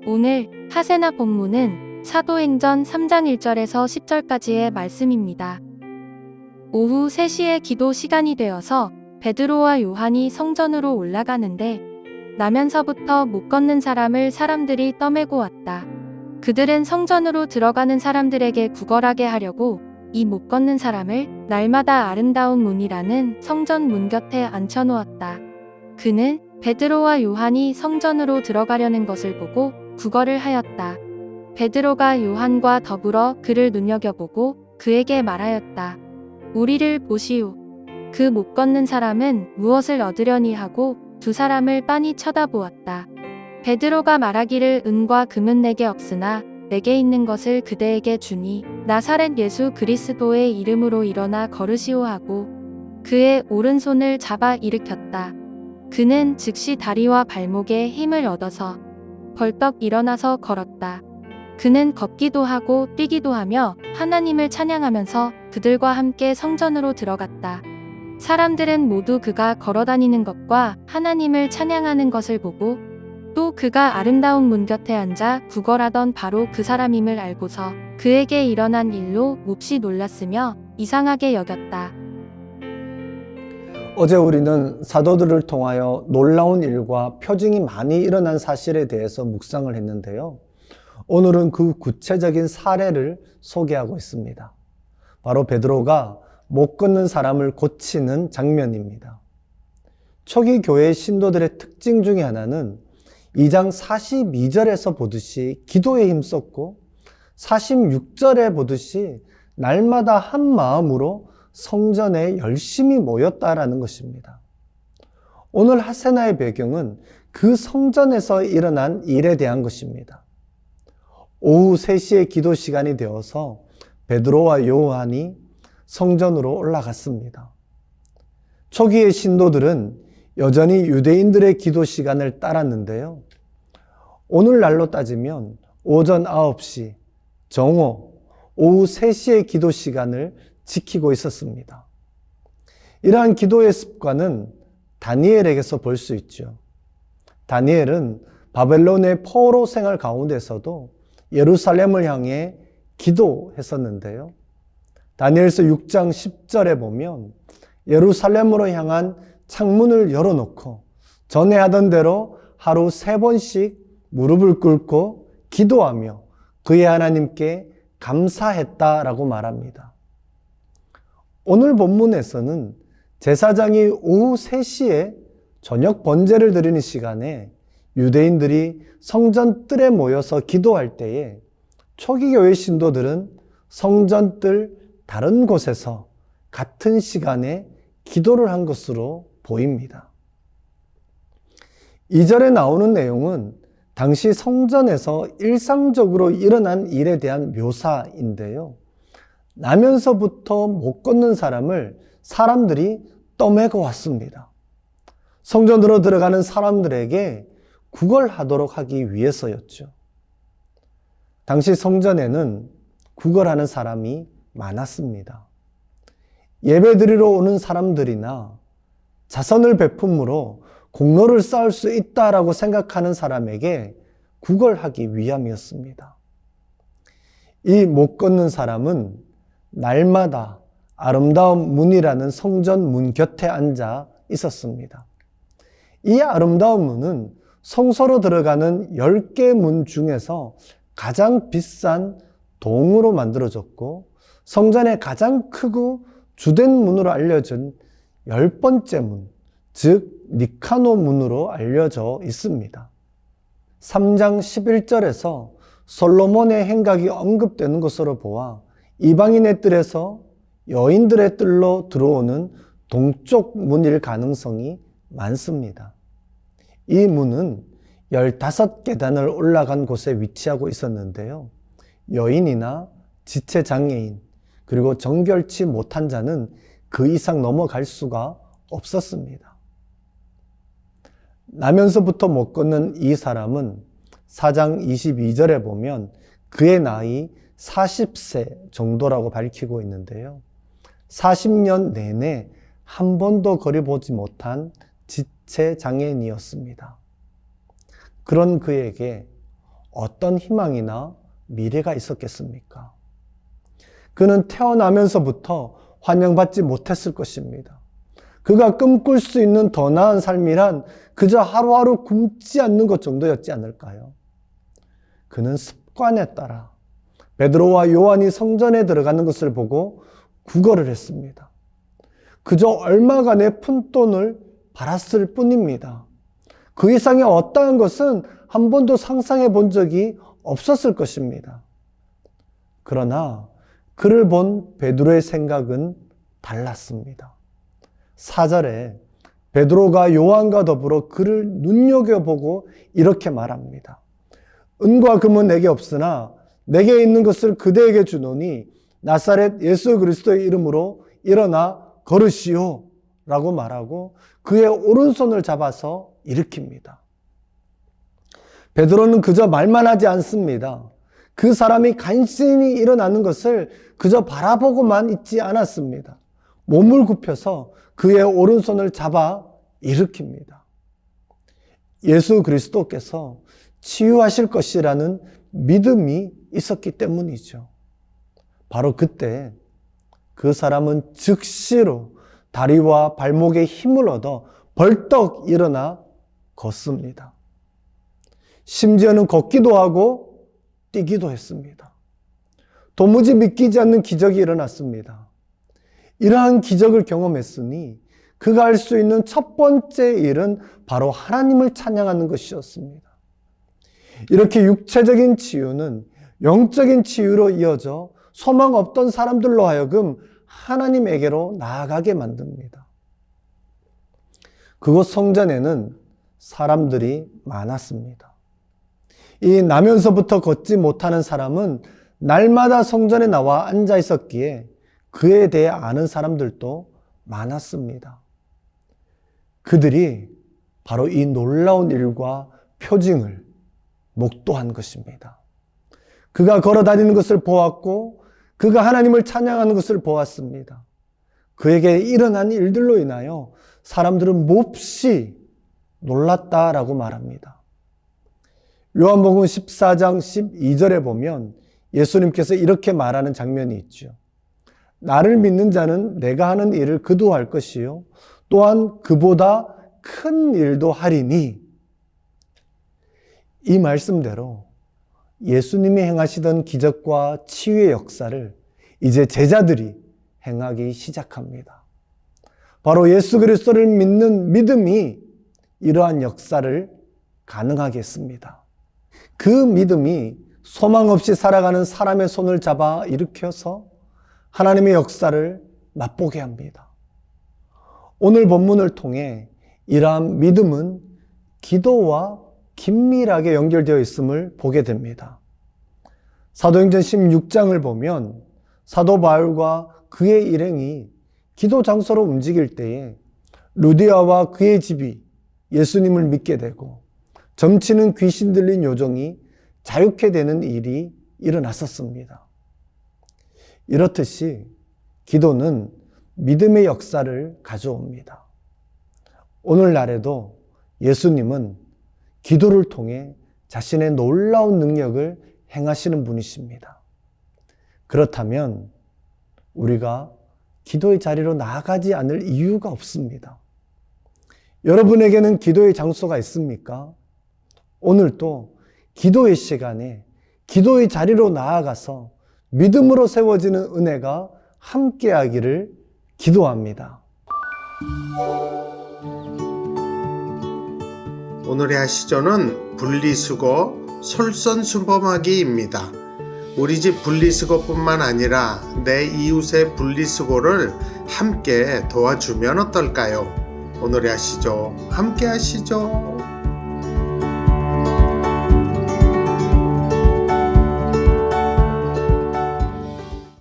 오늘 하세나 본문은 사도행전 3장 1절에서 10절까지의 말씀입니다. 오후 3시에 기도 시간이 되어서 베드로와 요한이 성전으로 올라가는데 나면서부터 못 걷는 사람을 사람들이 떠매고 왔다. 그들은 성전으로 들어가는 사람들에게 구걸하게 하려고 이 못 걷는 사람을 날마다 아름다운 문이라는 성전 문 곁에 앉혀놓았다. 그는 베드로와 요한이 성전으로 들어가려는 것을 보고 구걸을 하였다. 베드로가 요한과 더불어 그를 눈여겨보고 그에게 말하였다. 우리를 보시오. 그 못 걷는 사람은 무엇을 얻으려니 하고 두 사람을 빤히 쳐다보았다. 베드로가 말하기를 은과 금은 내게 없으나 내게 있는 것을 그대에게 주니 나사렛 예수 그리스도의 이름으로 일어나 걸으시오 하고 그의 오른손을 잡아 일으켰다. 그는 즉시 다리와 발목에 힘을 얻어서 벌떡 일어나서 걸었다. 그는 걷기도 하고 뛰기도 하며 하나님을 찬양하면서 그들과 함께 성전으로 들어갔다. 사람들은 모두 그가 걸어다니는 것과 하나님을 찬양하는 것을 보고 또 그가 아름다운 문 곁에 앉아 구걸하던 바로 그 사람임을 알고서 그에게 일어난 일로 몹시 놀랐으며 이상하게 여겼다. 어제 우리는 사도들을 통하여 놀라운 일과 표징이 많이 일어난 사실에 대해서 묵상을 했는데요. 오늘은 그 구체적인 사례를 소개하고 있습니다. 바로 베드로가 못 걷는 사람을 고치는 장면입니다. 초기 교회 신도들의 특징 중에 하나는 2장 42절에서 보듯이 기도에 힘썼고 46절에 보듯이 날마다 한 마음으로 성전에 열심히 모였다라는 것입니다. 오늘 하세나의 배경은 그 성전에서 일어난 일에 대한 것입니다. 오후 3시에 기도 시간이 되어서 베드로와 요한이 성전으로 올라갔습니다. 초기의 신도들은 여전히 유대인들의 기도 시간을 따랐는데요. 오늘날로 따지면 오전 9시, 정오, 오후 3시의 기도 시간을 지키고 있었습니다. 이러한 기도의 습관은 다니엘에게서 볼 수 있죠. 다니엘은 바벨론의 포로 생활 가운데서도 예루살렘을 향해 기도했었는데요. 다니엘서 6장 10절에 보면 예루살렘으로 향한 창문을 열어놓고 전에 하던 대로 하루 3번씩 무릎을 꿇고 기도하며 그의 하나님께 감사했다라고 말합니다. 오늘 본문에서는 제사장이 오후 3시에 저녁 번제를 드리는 시간에 유대인들이 성전 뜰에 모여서 기도할 때에 초기 교회 신도들은 성전 뜰 다른 곳에서 같은 시간에 기도를 한 것으로 보입니다. 2절에 나오는 내용은 당시 성전에서 일상적으로 일어난 일에 대한 묘사인데요. 나면서부터 못 걷는 사람을 사람들이 떠매고 왔습니다. 성전으로 들어가는 사람들에게 구걸하도록 하기 위해서였죠. 당시 성전에는 구걸하는 사람이 많았습니다. 예배드리러 오는 사람들이나 자선을 베품으로 공로를 쌓을 수 있다라고 생각하는 사람에게 구걸하기 위함이었습니다. 이 못 걷는 사람은 날마다 아름다운 문이라는 성전 문 곁에 앉아 있었습니다. 이 아름다운 문은 성소로 들어가는 10개 문 중에서 가장 비싼 동으로 만들어졌고 성전의 가장 크고 주된 문으로 알려진 10번째 문, 즉 니카노 문으로 알려져 있습니다. 3장 11절에서 솔로몬의 행각이 언급되는 것으로 보아 이방인의 뜰에서 여인들의 뜰로 들어오는 동쪽 문일 가능성이 많습니다. 이 문은 15계단을 올라간 곳에 위치하고 있었는데요. 여인이나 지체장애인 그리고 정결치 못한 자는 그 이상 넘어갈 수가 없었습니다. 나면서부터 못 걷는 이 사람은 4장 22절에 보면 그의 나이 40세 정도라고 밝히고 있는데요. 40년 내내 한 번도 거려보지 못한 지체 장애인이었습니다. 그런 그에게 어떤 희망이나 미래가 있었겠습니까? 그는 태어나면서부터 환영받지 못했을 것입니다. 그가 꿈꿀 수 있는 더 나은 삶이란 그저 하루하루 굶지 않는 것 정도였지 않을까요? 그는 습관에 따라 베드로와 요한이 성전에 들어가는 것을 보고 구걸을 했습니다. 그저 얼마간의 푼돈을 받았을 뿐입니다. 그 이상의 어떠한 것은 한 번도 상상해 본 적이 없었을 것입니다. 그러나 그를 본 베드로의 생각은 달랐습니다. 4절에 베드로가 요한과 더불어 그를 눈여겨보고 이렇게 말합니다. 은과 금은 내게 없으나 내게 있는 것을 그대에게 주노니 나사렛 예수 그리스도의 이름으로 일어나 걸으시오 라고 말하고 그의 오른손을 잡아서 일으킵니다. 베드로는 그저 말만 하지 않습니다. 그 사람이 간신히 일어나는 것을 그저 바라보고만 있지 않았습니다. 몸을 굽혀서 그의 오른손을 잡아 일으킵니다. 예수 그리스도께서 치유하실 것이라는 믿음이 있었기 때문이죠. 바로 그때 그 사람은 즉시로 다리와 발목에 힘을 얻어 벌떡 일어나 걷습니다. 심지어는 걷기도 하고 뛰기도 했습니다. 도무지 믿기지 않는 기적이 일어났습니다. 이러한 기적을 경험했으니 그가 할 수 있는 첫 번째 일은 바로 하나님을 찬양하는 것이었습니다. 이렇게 육체적인 치유는 영적인 치유로 이어져 소망 없던 사람들로 하여금 하나님에게로 나아가게 만듭니다. 그곳 성전에는 사람들이 많았습니다. 이 나면서부터 걷지 못하는 사람은 날마다 성전에 나와 앉아 있었기에 그에 대해 아는 사람들도 많았습니다. 그들이 바로 이 놀라운 일과 표징을 목도한 것입니다. 그가 걸어 다니는 것을 보았고 그가 하나님을 찬양하는 것을 보았습니다. 그에게 일어난 일들로 인하여 사람들은 몹시 놀랐다라고 말합니다. 요한복음 14장 12절에 보면 예수님께서 이렇게 말하는 장면이 있죠. 나를 믿는 자는 내가 하는 일을 그도 할 것이요 또한 그보다 큰 일도 하리니. 이 말씀대로 예수님이 행하시던 기적과 치유의 역사를 이제 제자들이 행하기 시작합니다. 바로 예수 그리스도를 믿는 믿음이 이러한 역사를 가능하게 했습니다. 그 믿음이 소망 없이 살아가는 사람의 손을 잡아 일으켜서 하나님의 역사를 맛보게 합니다. 오늘 본문을 통해 이러한 믿음은 기도와 긴밀하게 연결되어 있음을 보게 됩니다. 사도행전 16장을 보면 사도 바울과 그의 일행이 기도 장소로 움직일 때에 루디아와 그의 집이 예수님을 믿게 되고 점치는 귀신 들린 요정이 자유케 되는 일이 일어났었습니다. 이렇듯이 기도는 믿음의 역사를 가져옵니다. 오늘날에도 예수님은 기도를 통해 자신의 놀라운 능력을 행하시는 분이십니다. 그렇다면 우리가 기도의 자리로 나아가지 않을 이유가 없습니다. 여러분에게는 기도의 장소가 있습니까? 오늘도 기도의 시간에 기도의 자리로 나아가서 믿음으로 세워지는 은혜가 함께하기를 기도합니다. 오늘의 하시조는 분리수거 솔선수범하기입니다. 우리 집 분리수거뿐만 아니라 내 이웃의 분리수거를 함께 도와주면 어떨까요? 오늘의 하시조 함께 하시죠.